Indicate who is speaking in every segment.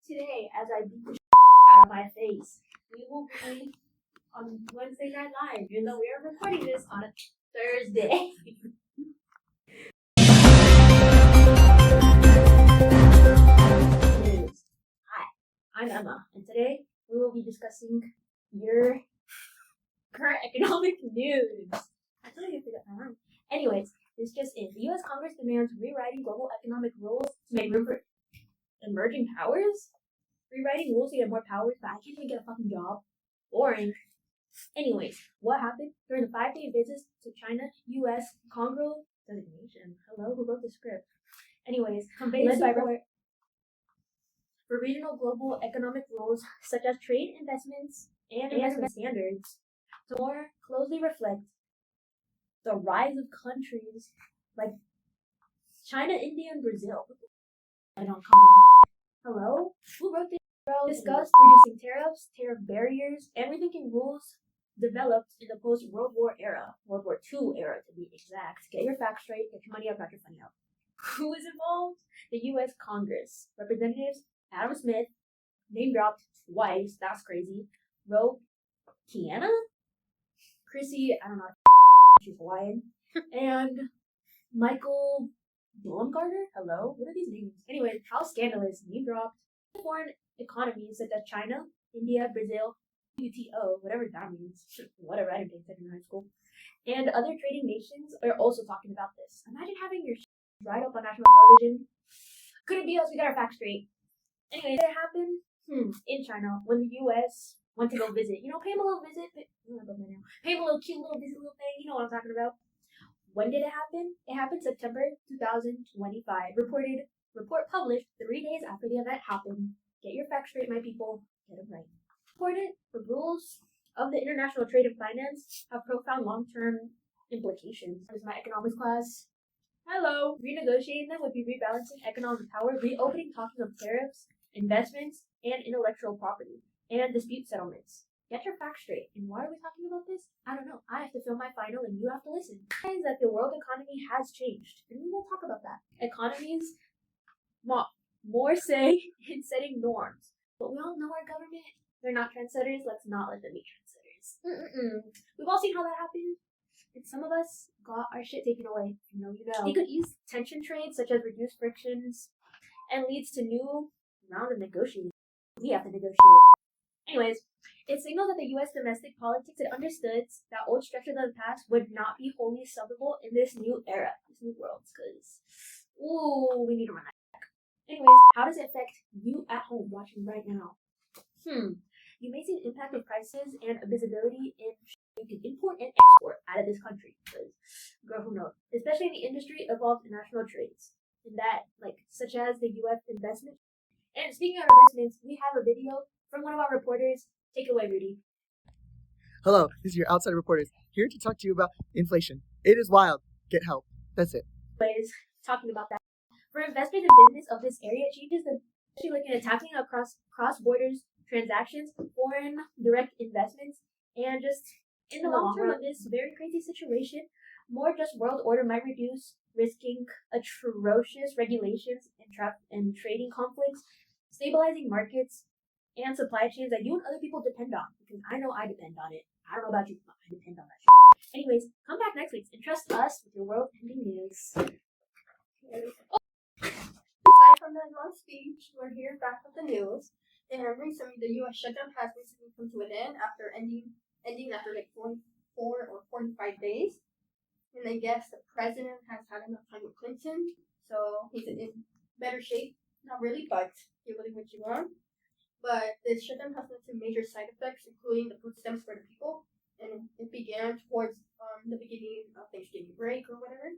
Speaker 1: Today, as I beat the out of my face, we will be on Wednesday Night Live, even though we are recording this on a Thursday. Hi, I'm Emma, and today we will be discussing your current economic news. I totally forgot my line. Anyways, this just in. The U.S. Congress demands rewriting global economic rules to make room for emerging powers? Rewriting rules to get more powers, but I can't even get a fucking job. Boring. Anyways, what happened during the 5-day visit to China, U.S. Congo designation? Hello, who wrote the script? Anyways, led by for regional global economic rules such as trade investments and investment standards to more closely reflect the rise of countries like China, India, and Brazil. I don't comment. Hello? Who wrote this? Discussed reducing tariffs, tariff barriers, and rethinking rules developed in the post-World War era, World War II era to be exact. Get your facts straight, get your money out, not your funny out. Who is involved? The U.S. Congress. Representatives Adam Smith, name dropped twice, that's crazy. Ro Kiana? Chrissy, I don't know, she's Hawaiian. And Michael Baumgartner? Hello? What are these names? Anyway, how scandalous, name dropped. Foreign economies such as China, India, Brazil, WTO, whatever that means, whatever, I didn't take that in high school, and other trading nations are also talking about this. Imagine having your right up on national television. Couldn't be us, we got our facts straight. Anyway, it happened in China when the U.S. went to go visit. You know, pay him a little visit, pay him a little cute little visit little thing, you know what I'm talking about. When did it happen? It happened September 2025. Report published 3 days after the event happened. Get your facts straight, my people. Get them right. Reported the rules of the international trade and finance have profound long-term implications. This is my economics class. Hello. Renegotiating them would be rebalancing economic power, reopening talking of tariffs, investments, and intellectual property, and dispute settlements. Get your facts straight. And why are we talking about this? I don't know. I have to film my final and you have to listen. It is that the world economy has changed, and we will talk about that. Economies more say in setting norms. But we all know our government, they're not trendsetters. Let's not let them be trendsetters. We've all seen how that happened. And some of us got our shit taken away. You know. They could use tension trades such as reduced frictions and leads to new round of negotiating. We have to negotiate. Anyways, it signals that the U.S. domestic politics had understood that old structures of the past would not be wholly solvable in this new era, this new world. Because, we need to run that. Anyways, how does it affect you at home watching right now? You may see an impact of prices and visibility in you can import and export out of this country. Because, girl, who knows? Especially in the industry involved in national trades. In that, such as the U.S. investment. And speaking of investments, we have a video from one of our reporters. Take it away, Rudy.
Speaker 2: Hello, this is your outside reporters here to talk to you about inflation. It is wild. Get help. That's it.
Speaker 1: Anyways, talking about that. For investors in business of this area, changes especially looking at tackling across cross-borders transactions, foreign direct investments, and just in the long term of this very crazy situation, more just world order might reduce, risking atrocious regulations and trading conflicts, stabilizing markets and supply chains that you and other people depend on. Because I know I depend on it. I don't know about you, but I depend on that shit. Anyways, come back next week and trust us with your world-ending news.
Speaker 3: Aside from that long speech, we're here back with the news. And recently, the U.S. shutdown has recently come to an end after ending after 44 or 45 days. And I guess the president has had enough time with Clinton, so he's in better shape. Not really, but give it what you want. But this shutdown has led to major side effects, including the food stamps for the people. And it began towards the beginning of Thanksgiving break or whatever.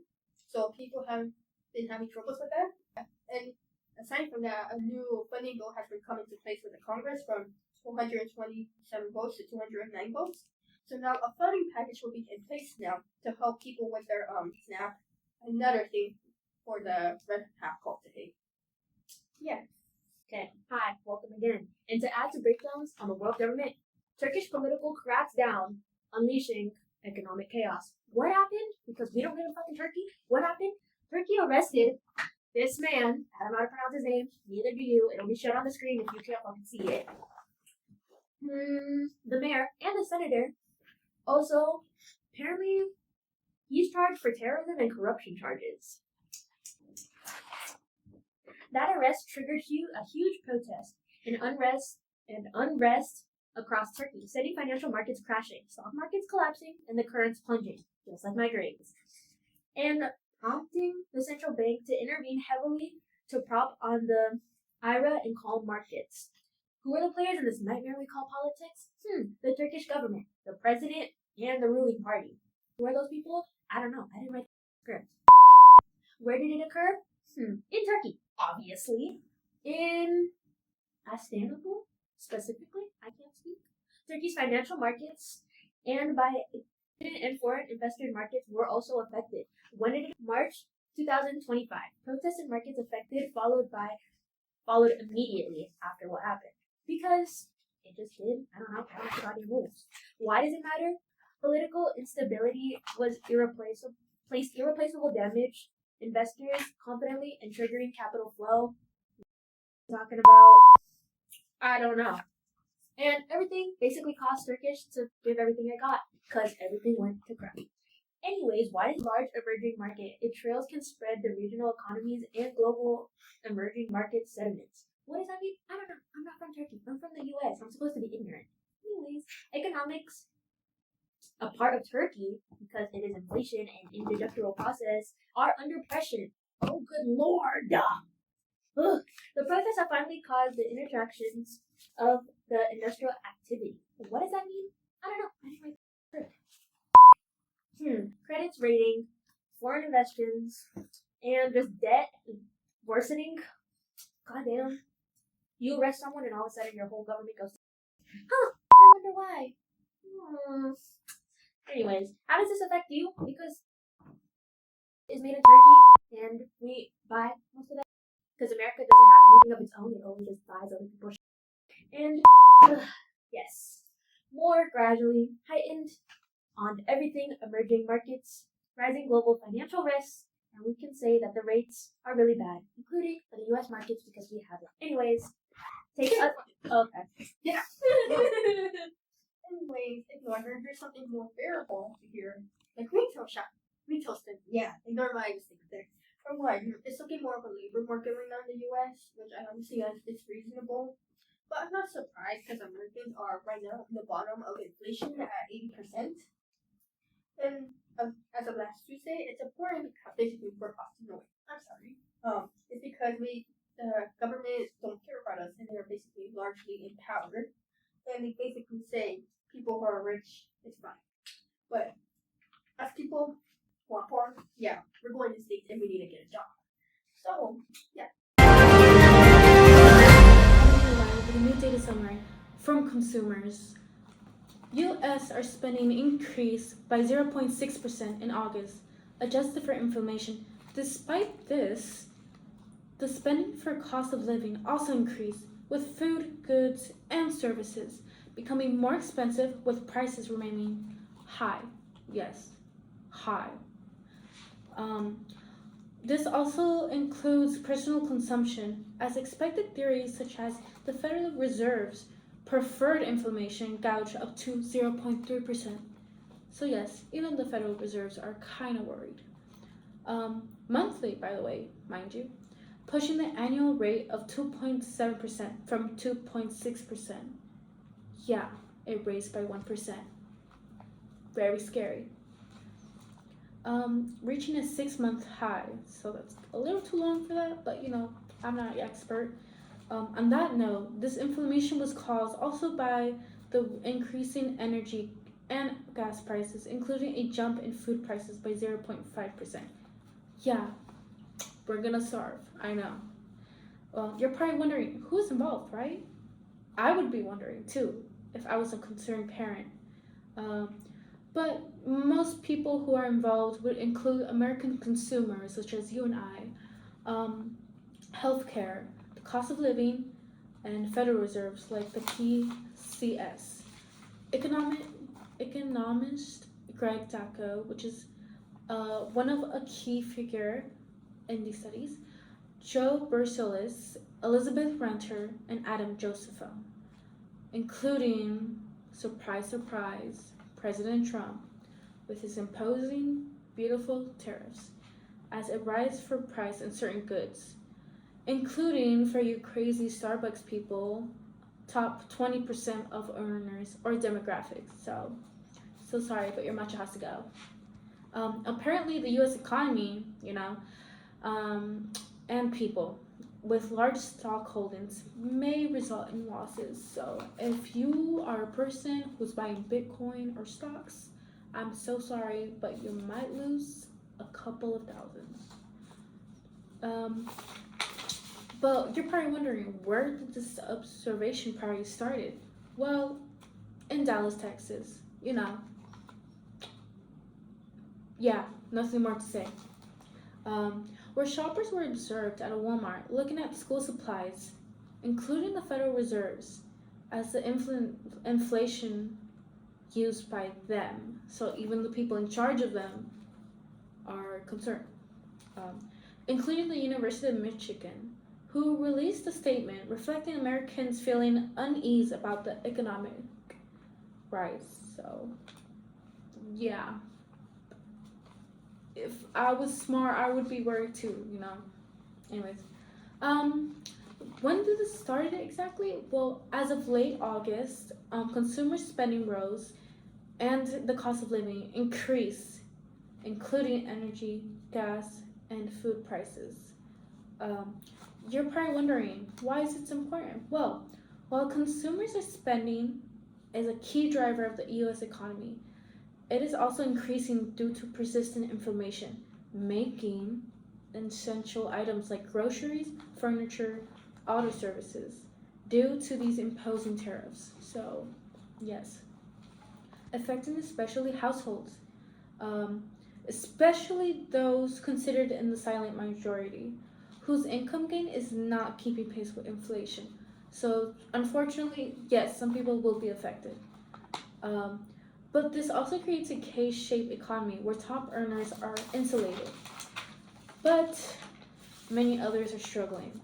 Speaker 3: So people have been having troubles with that. And aside from that, a new funding bill has been coming into place with the Congress from 227 votes to 209 votes. So now a funding package will be in place now to help people with their SNAP. Another thing for the red half call today. Yeah.
Speaker 1: Okay. Hi, welcome again. And to add to breakdowns on the world government, Turkish political cracks down, unleashing economic chaos. What happened? Because we don't live in fucking Turkey. What happened? Turkey arrested this man, I don't know how to pronounce his name, neither do you. It'll be shown on the screen if you can't fucking see it. The mayor and the senator also, apparently, he's charged for terrorism and corruption charges. That arrest triggered a huge protest and unrest across Turkey, sending financial markets crashing, stock markets collapsing, and the currency plunging, just like my grades, and prompting the central bank to intervene heavily to prop on the IRA and calm markets. Who are the players in this nightmare we call politics? The Turkish government, the president, and the ruling party. Who are those people? I don't know. I didn't write the script. Where did it occur? In Turkey, obviously. In Istanbul, specifically. I can't speak. Turkey's financial markets and foreign investor markets were also affected. When it March 2025, protests in markets affected followed immediately after what happened. Because it just did. I don't know. I don't forgot any rules. Why does it matter? Political instability placed irreplaceable damage, investors confidently and triggering capital flow. Talking about, I don't know. And everything basically cost Turkish to give everything I got, because everything went to crap. Anyways, why is large emerging market? Its trails can spread to regional economies and global emerging market sediments. What does that mean? I don't know. I'm not from Turkey. I'm from the US. I'm supposed to be ignorant. Anyways, economics, a part of Turkey, because it is inflation and industrial process, are under pressure. Oh, good lord! Ugh. The protests have finally caused the interactions of the industrial activity. What does that mean? I don't know. I didn't write the script. Credits rating, foreign investments, and just debt worsening. Goddamn. You arrest someone and all of a sudden your whole government goes, I wonder why. Anyways, how does this affect you? Because it's made in Turkey and we buy most of that. Because America doesn't have anything of its own, it only just buys other people's shit. And, yes, more gradually heightened on everything emerging markets, rising global financial risks, and we can say that the rates are really bad, including for the US markets because we have it. Anyways, take us. Okay.
Speaker 3: Yeah. Anyways, ignore her. Here's something more bearable to hear. Like retail spend. Yeah, ignore my mistakes there. From what it's looking more of a labor market right now in the US, which I obviously it's reasonable. But I'm not surprised because Americans are right now at the bottom of inflation at 80%. And as of last Tuesday, it's important because basically we're costing away. I'm sorry. It's because the government don't care about us and they're basically largely empowered. And they basically say people who are rich, it's fine. But as people who are poor, yeah, we're going to States and we need to get a job. So, yeah.
Speaker 4: The new data summary from consumers. U.S. are spending increased by 0.6% in August, adjusted for inflation. Despite this, the spending for cost of living also increased, with food, goods, and services becoming more expensive, with prices remaining high. Yes, high. This also includes personal consumption, as expected theories such as the Federal Reserve's preferred inflation gauge up to 0.3%. So yes, even the Federal Reserves are kind of worried. Monthly, by the way, mind you, pushing the annual rate of 2.7% from 2.6%. Yeah, it raised by 1%. Very scary. Reaching a 6-month high, so that's a little too long for that, but I'm not an expert. On that note, this inflation was caused also by the increasing energy and gas prices, including a jump in food prices by 0.5%. Yeah, we're gonna starve, I know. Well, you're probably wondering, who's involved, right? I would be wondering too, if I was a concerned parent. But most people who are involved would include American consumers, such as you and I, healthcare, the cost of living, and Federal Reserves like the PCS. Economist Greg Dacko, which is one of a key figure in these studies, Joe Bercelis, Elizabeth Renter, and Adam Josepho, including, surprise, surprise, President Trump with his imposing, beautiful tariffs as a rise for price in certain goods, including for you crazy Starbucks people, top 20% of earners or demographics. So sorry, but your matcha has to go. Apparently, the U.S. economy, and people with large stock holdings may result in losses. So if you are a person who's buying Bitcoin or stocks, I'm so sorry, but you might lose a couple of thousands. But you're probably wondering, where did this observation party started? Well, in Dallas, Texas. Yeah, nothing more to say. Where shoppers were observed at a Walmart looking at school supplies, including the Federal Reserves, as the inflation used by them. So even the people in charge of them are concerned, including the University of Michigan, who released a statement reflecting Americans feeling unease about the economic rise. So, yeah. If I was smart, I would be worried too. Anyways, when did this start exactly? Well, as of late August, consumer spending rose and the cost of living increased, including energy, gas, and food prices. You're probably wondering, why is it important? Well, while consumers are spending is a key driver of the U.S. economy, it is also increasing due to persistent inflation, making essential items like groceries, furniture, auto services due to these imposing tariffs. So, yes, affecting especially households, especially those considered in the silent majority, whose income gain is not keeping pace with inflation. So, unfortunately, yes, some people will be affected. But this also creates a K-shaped economy where top earners are insulated, but many others are struggling,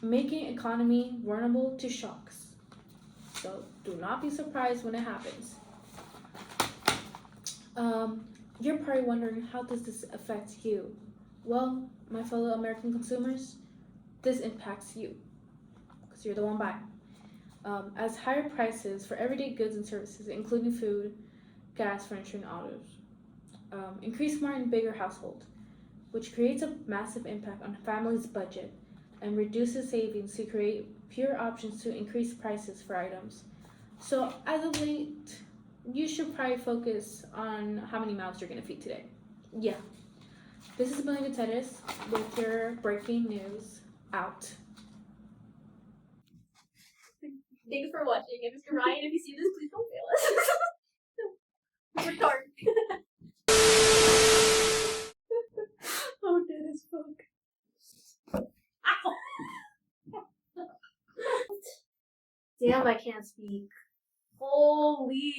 Speaker 4: making economy vulnerable to shocks. So do not be surprised when it happens. You're probably wondering, how does this affect you? Well, my fellow American consumers, this impacts you because you're the one buying. As higher prices for everyday goods and services, including food, gas, furniture, and autos, increase more in bigger households, which creates a massive impact on families' budget and reduces savings to create fewer options to increase prices for items. So as of late, you should probably focus on how many mouths you're going to feed today. Yeah. This is Melanie Gutierrez with your breaking news out.
Speaker 1: Thank you for watching. And Mr. Ryan, if you see this, please don't fail us. We're dark. Oh, dead as fuck. Ow! Damn, I can't speak. Holy.